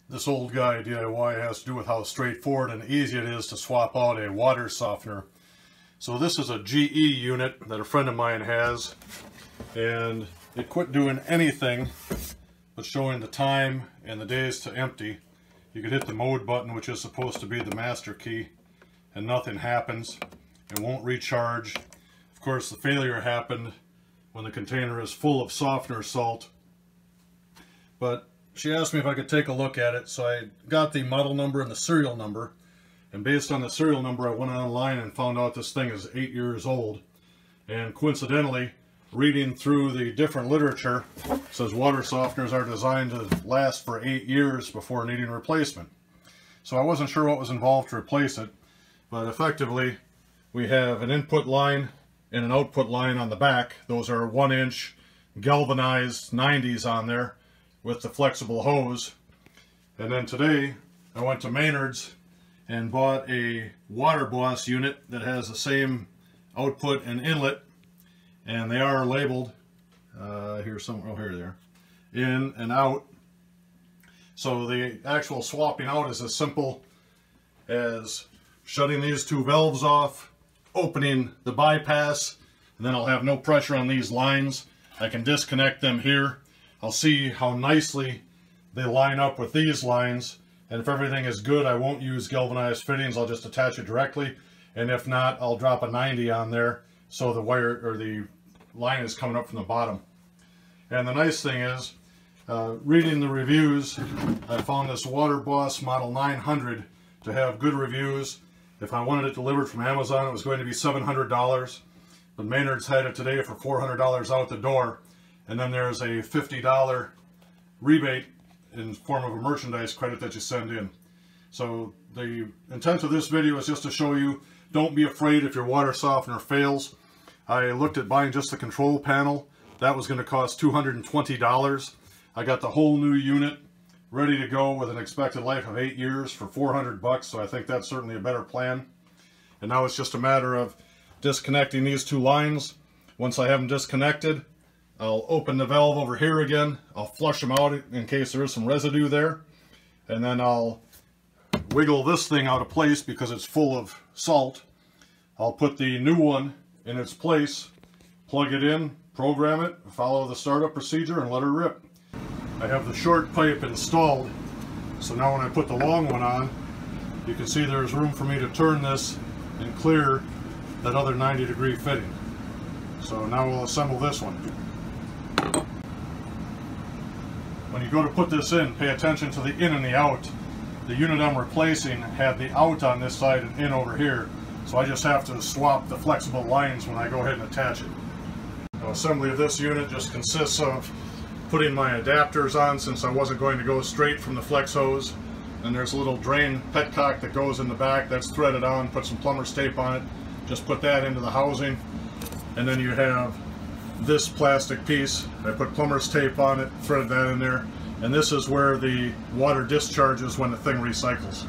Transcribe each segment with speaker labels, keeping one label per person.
Speaker 1: This old guy DIY has to do with how straightforward and easy it is to swap out a water softener. So this is a GE unit that a friend of mine has, and it quit doing anything but showing the time and the days to empty. You could hit the mode button, which is supposed to be the master key, and nothing happens. It won't recharge. Of course, the failure happened when the container is full of softener salt. But she asked me if I could take a look at it, so I got the model number and the serial number. And based on the serial number, I went online and found out this thing is 8 years old. And coincidentally, reading through the different literature, it says water softeners are designed to last for 8 years before needing replacement. So I wasn't sure what was involved to replace it, but effectively we have an input line and an output line on the back. Those are 1-inch galvanized 90s on there with the flexible hose. And then today I went to Menards and bought a water boss unit that has the same output and inlet, and they are labeled here somewhere. Oh, here they are, in and out. So the actual swapping out is as simple as shutting these two valves off, opening the bypass, and then I'll have no pressure on these lines. I can disconnect them here. I'll see how nicely they line up with these lines, and if everything is good, I won't use galvanized fittings. I'll just attach it directly, and if not, I'll drop a 90 on there so the wire or the line is coming up from the bottom. And the nice thing is, reading the reviews, I found this Water Boss Model 900 to have good reviews. If I wanted it delivered from Amazon, it was going to be $700, but Menards had it today for $400 out the door. And then there's a $50 rebate in the form of a merchandise credit that you send in. So the intent of this video is just to show you, don't be afraid if your water softener fails. I looked at buying just the control panel. That was going to cost $220. I got the whole new unit ready to go with an expected life of 8 years for $400, so I think that's certainly a better plan. And now it's just a matter of disconnecting these two lines. Once I have them disconnected, I'll open the valve over here again. I'll flush them out in case there is some residue there. And then I'll wiggle this thing out of place because it's full of salt. I'll put the new one in its place, plug it in, program it, follow the startup procedure, and let her rip. I have the short pipe installed, so now when I put the long one on, you can see there's room for me to turn this and clear that other 90-degree fitting. So now we'll assemble this one. When you go to put this in, pay attention to the in and the out. The unit I'm replacing had the out on this side and in over here, so I just have to swap the flexible lines when I go ahead and attach it. The assembly of this unit just consists of putting my adapters on, since I wasn't going to go straight from the flex hose. And there's a little drain petcock that goes in the back that's threaded on, put some plumber's tape on it, just put that into the housing. And then you have this plastic piece. I put plumber's tape on it, threaded that in there, and this is where the water discharges when the thing recycles.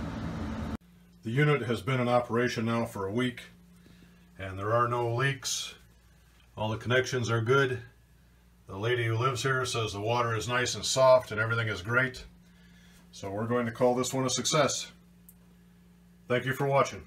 Speaker 1: The unit has been in operation now for a week, and there are no leaks. All the connections are good. The lady who lives here says the water is nice and soft and everything is great. So we're going to call this one a success. Thank you for watching.